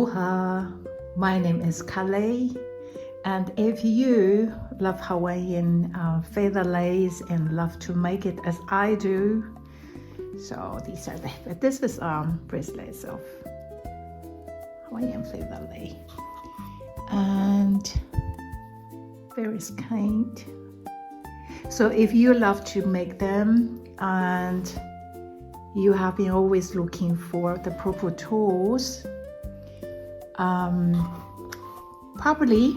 Aloha, my name is Lei, and if you love Hawaiian feather leis and love to make it as I do, so these are this is bracelets of Hawaiian Feather Lei, and very kind. So if you love to make them and you have been always looking for the proper tools, probably,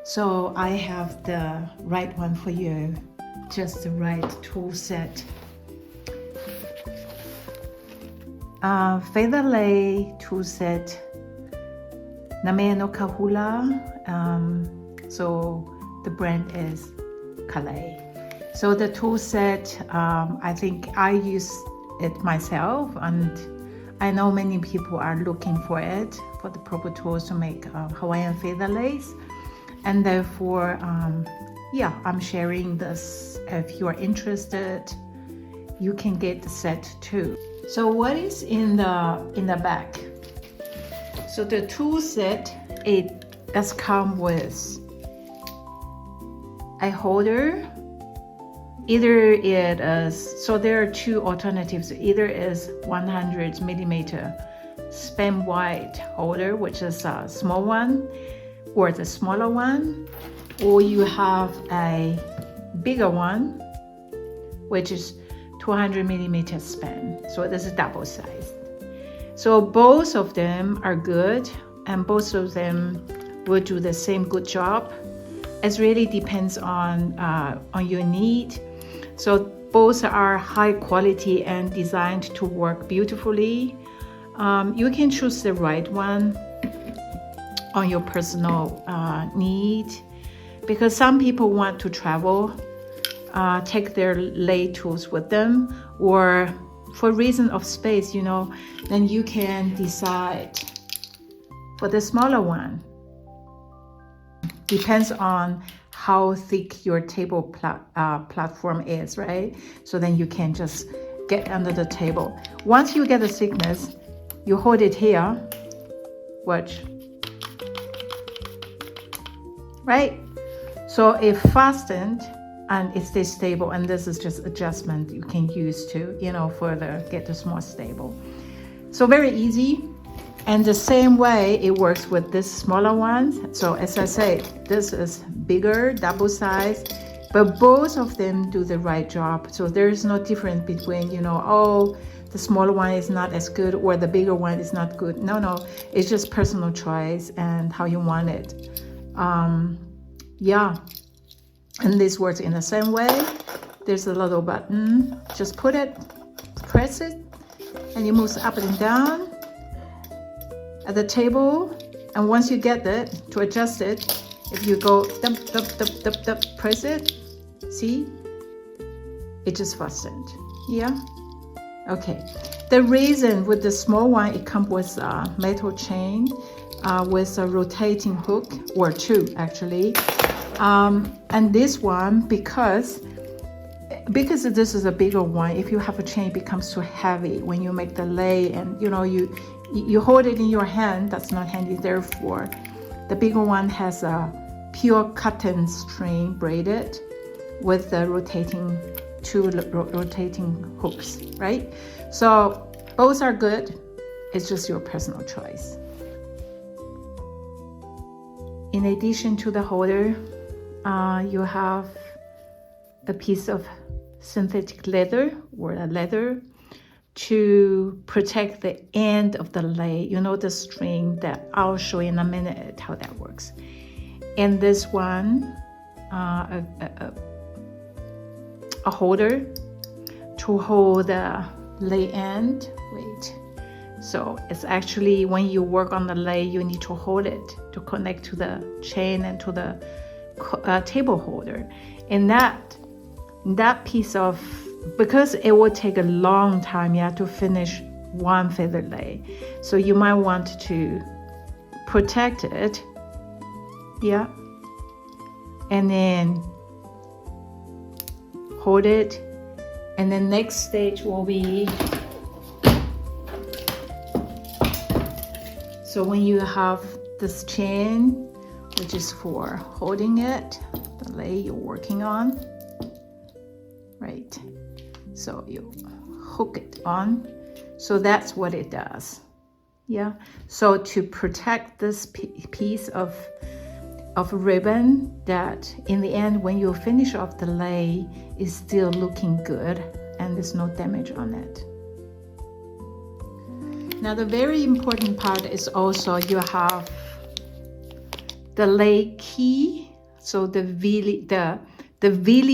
so I have the right one for you, just the right tool set. Feather Lei tool set, Namea no Hula, so the brand is Lei. So the tool set, I think I use it myself, and I know many people are looking for it, for the proper tools to make Hawaiian Feather Leis. And therefore, I'm sharing this. If you are interested, you can get the set too. So what is in the back? So the tool set, it does come with a holder. Either it is, so there are two alternatives. Either is 100 millimeter span wide holder, which is a small one, or the smaller one, or you have a bigger one, which is 200 millimeter span. So this is double sized. So both of them are good, and both of them will do the same good job. It really depends on your need. So both are high quality and designed to work beautifully. You can choose the right one on your personal need, because some people want to travel, take their lei tools with them, or for reason of space, then you can decide for the smaller one. Depends on how thick your table platform is, right? So then you can just get under the table. Once you get the thickness, you hold it here, watch, right? So it fastened and it stays stable, and this is just adjustment you can use to, further get this more stable. So very easy. And the same way it works with this smaller one. So as I say, this is bigger, double size, but both of them do the right job. So there is no difference between, the smaller one is not as good or the bigger one is not good. No, it's just personal choice and how you want it. And this works in the same way. There's a little button, just put it, press it, and it moves up and down at the table. And once you get it, to adjust it, if you go press it, see, it just fastened. Okay. The reason with the small one, it comes with a metal chain with a rotating hook, or two actually. And this one, because this is a bigger one, if you have a chain, it becomes too heavy when you make the lei, and you hold it in your hand, that's not handy. Therefore, the bigger one has a pure cotton string braided with the two rotating hooks, right? So both are good. It's just your personal choice. In addition to the holder, you have a piece of synthetic leather, or a leather, to protect the end of the lei, the string that I'll show in a minute how that works. And this one, a holder to hold the lei end. Wait, so it's actually, when you work on the lei, you need to hold it to connect to the chain and to the table holder. And that piece of, because it will take a long time, to finish one feather lei. So you might want to protect it, and then hold it. And the next stage will be So when you have this chain, which is for holding it, the lei you're working on, right? So you hook it on. So that's what it does. Yeah. So to protect this piece of ribbon, that in the end, when you finish off the lei, is still looking good and there's no damage on it. Now the very important part is also you have the lei key. So the vili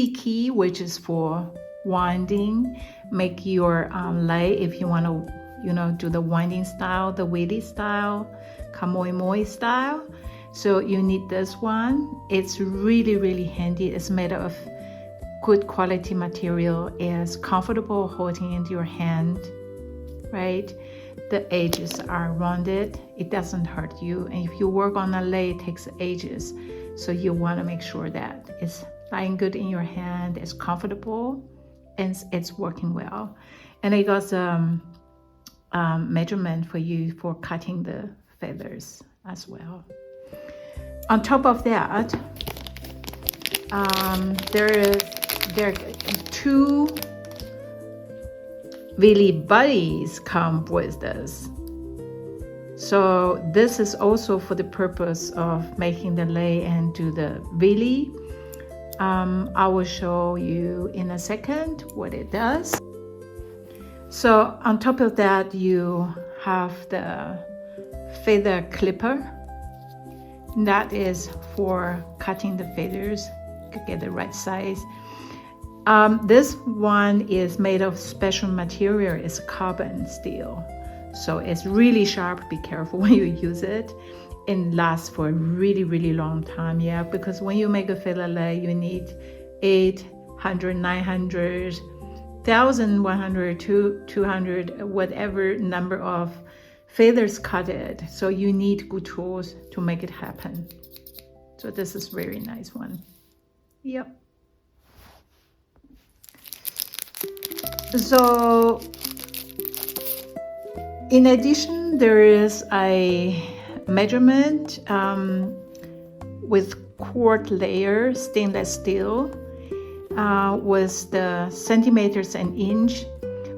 key, which is for winding, make your lei if you want to, you know, do the winding style, the vili style, kamoimoi style. So you need this one. It's really, really handy. It's made of good quality material. It's comfortable holding into your hand, right? The edges are rounded. It doesn't hurt you. And if you work on a lei, it takes ages. So you want to make sure that it's lying good in your hand, it's comfortable, and it's working well. And it got measurement for you for cutting the feathers as well. On top of that, there are two vili buddies come with this. So this is also for the purpose of making the lei and do the vili. I will show you in a second what it does. So on top of that, you have the feather clipper. That is for cutting the feathers to get the right size. This one is made of special material. It's carbon steel. So it's really sharp. Be careful when you use it. It lasts for a really, really long time. Yeah, because when you make a feather lei, you need 800, 900, 1,100, 200, whatever number of feathers cut it. So you need good tools to make it happen. So this is very nice one. Yep. So in addition, there is a measurement with quart layer stainless steel with the centimeters and inch.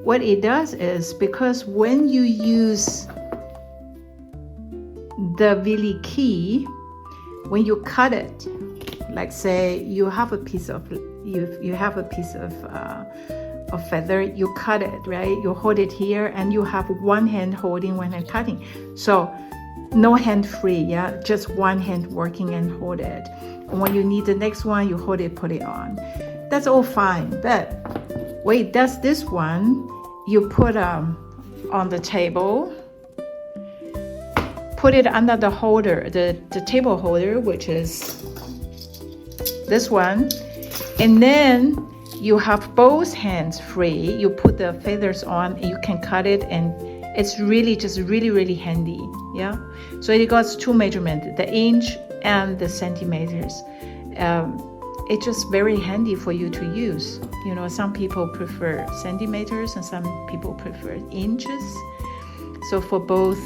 What it does is, because when you use the vili key, when you cut it, like say you have a piece of feather, you cut it, right? You hold it here and you have one hand holding, one hand cutting. So no hand free, yeah, just one hand working and hold it. And when you need the next one, you hold it, put it on. That's all fine. But when it does this one, you put on the table, put it under the holder, the table holder, which is this one, and then you have both hands free. You put the feathers on and you can cut it, and it's really just really handy. Yeah, so it got two measurements, the inch and the centimeters. It's just very handy for you to use. You know, some people prefer centimeters and some people prefer inches. So for both,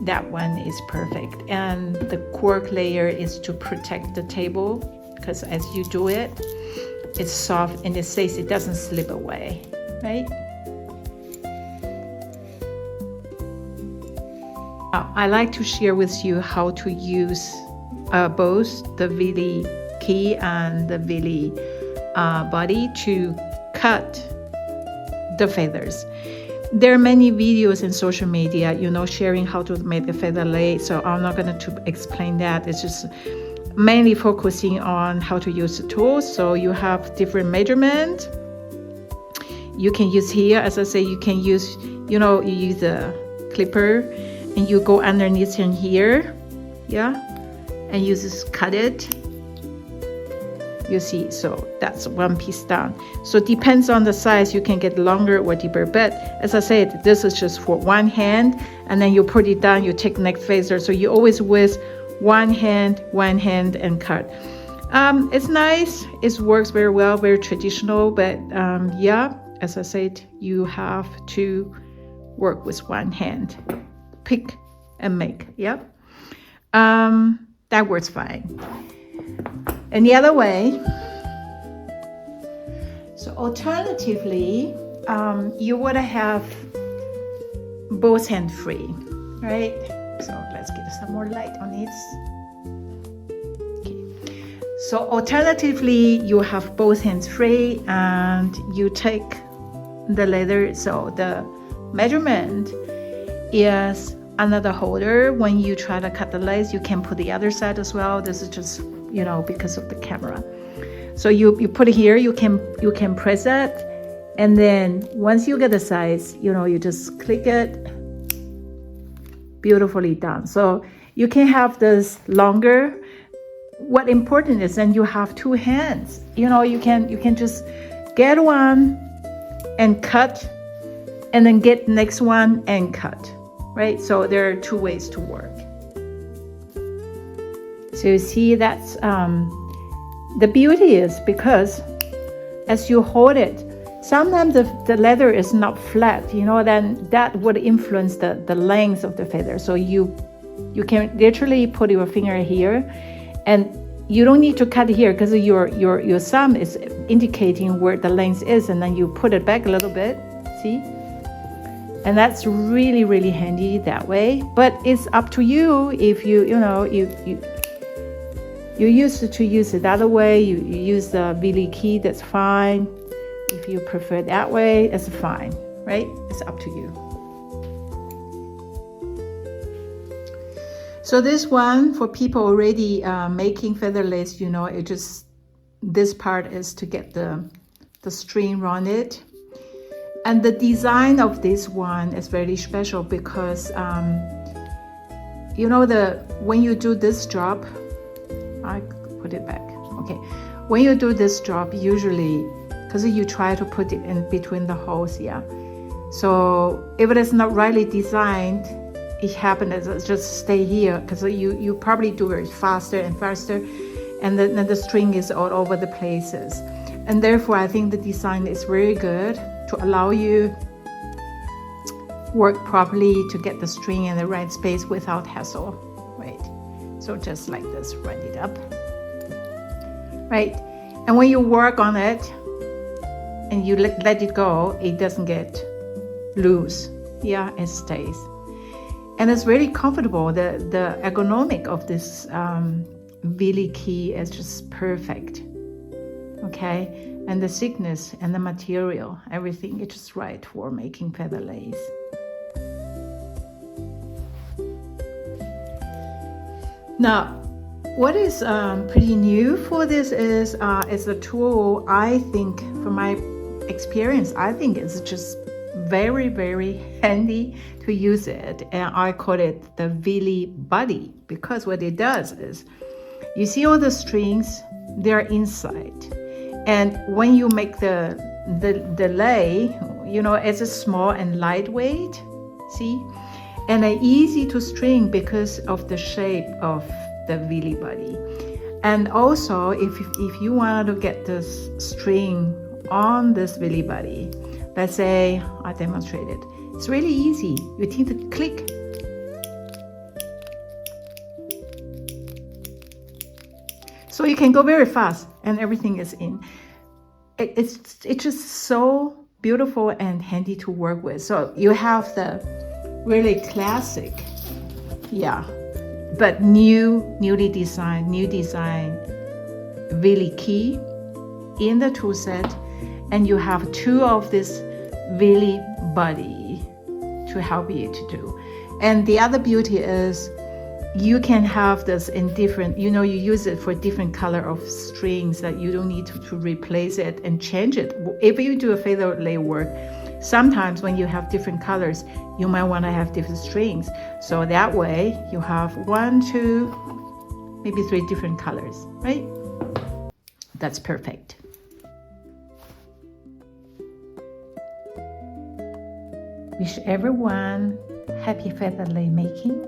that one is perfect. And the cork layer is to protect the table, because as you do it, it's soft and it says it doesn't slip away, right? I like to share with you how to use both the vili key and the vili body to cut the feathers. There are many videos in social media, you know, sharing how to make the feather lei, so I'm not going to explain that. It's just mainly focusing on how to use the tools. So you have different measurement. You can use here, as I say, you can use, you know, you use a clipper and you go underneath in here, yeah, and you just cut it. You see, so that's one piece done. So it depends on the size, you can get longer or deeper, but as I said, this is just for one hand, and then you put it down, you take next feather, so you always with one hand and cut. It's nice, it works very well, very traditional, but yeah, as I said, you have to work with one hand. Pick and make. Yep. That works fine. And the other way, so alternatively, you would have both hands free, right? So let's get some more light on it. Okay. So alternatively, you have both hands free and you take the leather. So the measurement is another holder. When you try to cut the lace, you can put the other side as well. This is just, you know, because of the camera. So you put it here, you can press it, and then once you get the size, you know, you just click it. Beautifully done. So you can have this longer. What important is then you have two hands. You know, you can just get one and cut, and then get next one and cut, right? So there are two ways to work. So you see that's the beauty is because as you hold it, sometimes the leather is not flat, you know, then that would influence the length of the feather. So you can literally put your finger here, and you don't need to cut here because your thumb is indicating where the length is, and then you put it back a little bit, see? And that's really, really handy that way. But it's up to you if you used to use it the other way, you use the Vili key, that's fine. If you prefer that way, it's fine, right? It's up to you. So this one, for people already making feather lace, you know, it just, this part is to get the string around it. And the design of this one is very special because, you know, when you do this job, I put it back. Okay, when you do this job, usually, because you try to put it in between the holes, yeah. So if it is not rightly designed, it happens just stay here because you probably do it faster and faster, and then the string is all over the places. And therefore, I think the design is very good to allow you work properly to get the string in the right space without hassle, right? So just like this, write it up, right? And when you work on it and you let it go, it doesn't get loose. Yeah, it stays. And it's really comfortable. The ergonomic of this Vili key is just perfect, okay? And the thickness and the material, everything, it's just right for making feather lace. Now, what is pretty new for this is a tool. I think, from my experience, I think it's just very, very handy to use it. And I call it the Vili Buddy, because what it does is, you see all the strings, they're inside. And when you make the lei, you know, it's a small and lightweight, see? And easy to string because of the shape of the Vili Buddy. And also, if you wanted to get this string on this Vili Buddy, let's say I demonstrate it. It's really easy. You need to click. So you can go very fast and everything is in. It's just so beautiful and handy to work with. So you have the really classic, yeah, but newly designed, new design Vili key in the tool set, and you have two of this Vili Buddy to help you to do. And the other beauty is you can have this in different, you know, you use it for different color of strings that you don't need to replace it and change it. If you do a feather lei work, sometimes when you have different colors, you might want to have different strings. So that way you have 1, 2, maybe 3 different colors, right? That's perfect. Wish everyone happy feather lei making.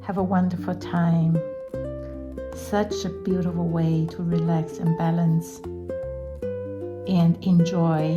Have a wonderful time. Such a beautiful way to relax and balance and enjoy